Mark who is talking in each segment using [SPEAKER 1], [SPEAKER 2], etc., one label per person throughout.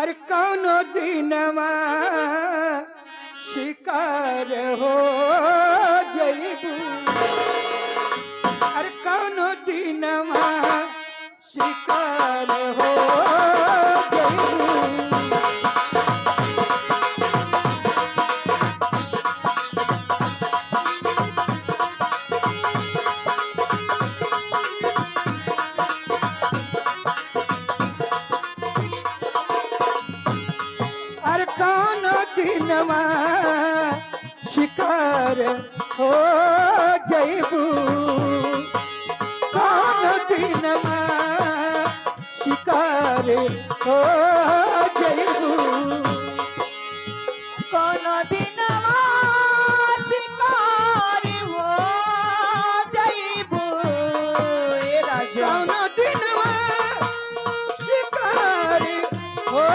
[SPEAKER 1] अरे कौनो दिनवा शिकार हो जइबू। अरे कौनो दिनवा शिकार हो जइबू। अरे कौनो दिनवा शिकार हो जइबू। कौनो दिनवा शिकार हो जइबू।
[SPEAKER 2] कोनो दिनवा शिकार हो जइबू ए राजा।
[SPEAKER 1] कौनो दिनवा शिकार हो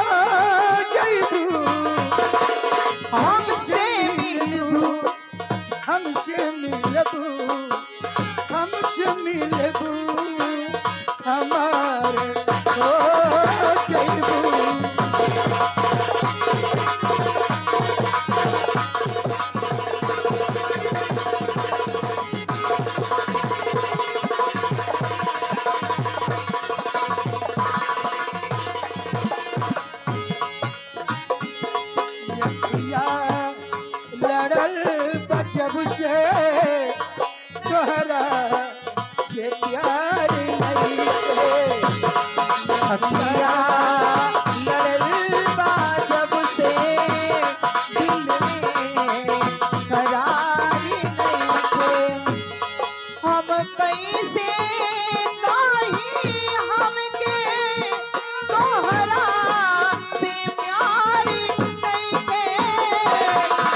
[SPEAKER 1] जइबू।
[SPEAKER 2] हमसे मिलबू
[SPEAKER 1] हमसे मिलबू। हमसे मिलबू हमार हो जइबू। यखिया लड़ल बजब से तोहरा के प्यार नहीं के।
[SPEAKER 2] अखिया लड़ल बा जब से दिल में करार नहीं थे। हम कैसे काही हमके तोहरा से प्यार नहीं थे।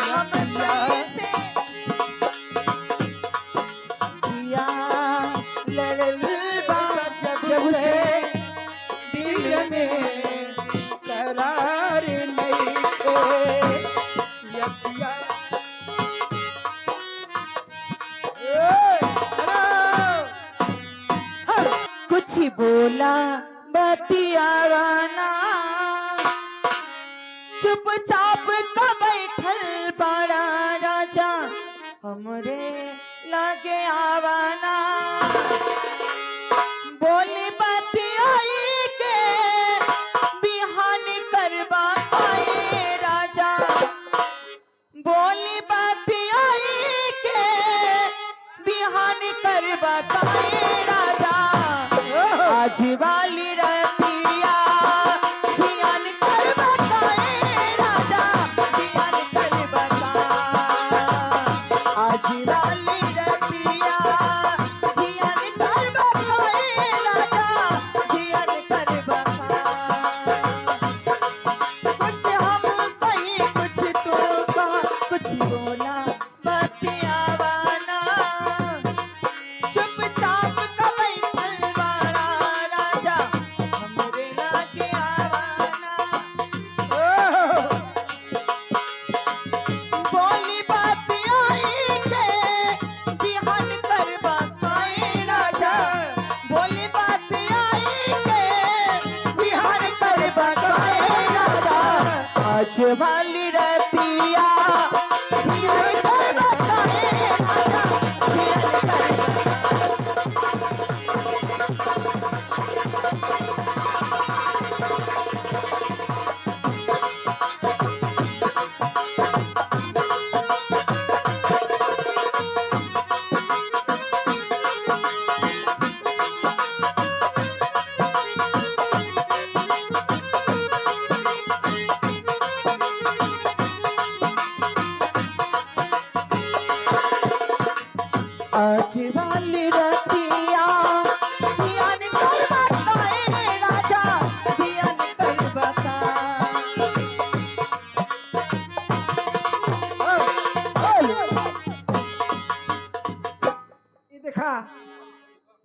[SPEAKER 2] हम कैसे किया लड़ल बा जब से
[SPEAKER 1] दिल में करार नहीं के। यखिया
[SPEAKER 2] कुछ बोला बतियावाना चुपचाप का बैठल बड़ा राजा हमरे लगे आवाना। बोली बतियाई के बिहान करवा पाए राजा। बोली बतियाई के बिहान करवा पाए राजा। आज वाली रतिया जियान कर बताए राजा। जियान कर बता आज वाली रतिया जियान कर बताए राजा। जियान कर बता कुछ हम कहीं कुछ तो कहा कुछ बोला बतियावाना चुपचाप का बैठल वाला राजा हमरे लागे आवाना। बोली बतियाई के बिहान कर बताए राजा। बोली बतियाई के बिहान कर बताए राजा। आज वाली रतिया जियान कर बताए राजा। जियान कर आज वाली रतिया जियान कर बताए राजा। जियान कर बता
[SPEAKER 1] ये देखा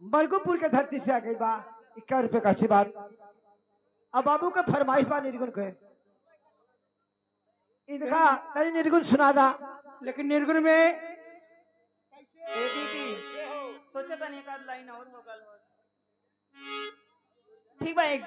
[SPEAKER 1] बरगुपुर के धरती से आ गई बा 51 रुपए का आशीर्वाद। अब बाबू के फरमाइश बा निर्गुण के। ये देखा तनी निर्गुण सुना दा लेकिन निर्गुण में
[SPEAKER 2] ए दीदी सोचा था एक आध लाइन और होगा ठीक बा। एक